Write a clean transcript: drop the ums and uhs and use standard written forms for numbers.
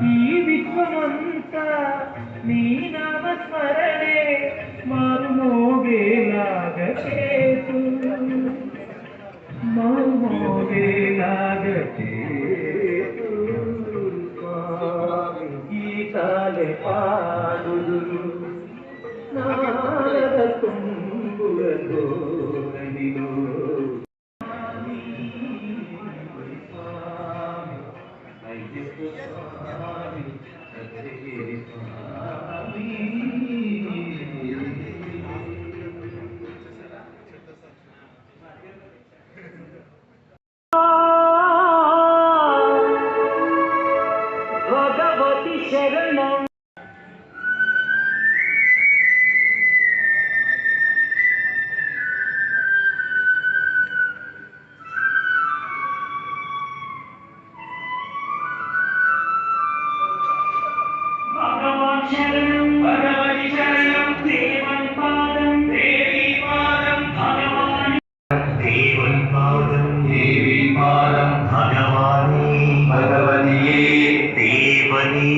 ఈ విశ్వమంతా నీ నామస్మరణే మారుమోగేలాగ చేతు మారుమోగేలాగ చేతు గీతాలే పాడుదురు నారద తుంగులతో నదిలో భగవతి శరణం శరణం భగవతి శరణం దేవన్ పాదం దేవి పాదం భగవాని దేవన్ పాదం దేవి పాదం భగవాని భగవతియే దేవని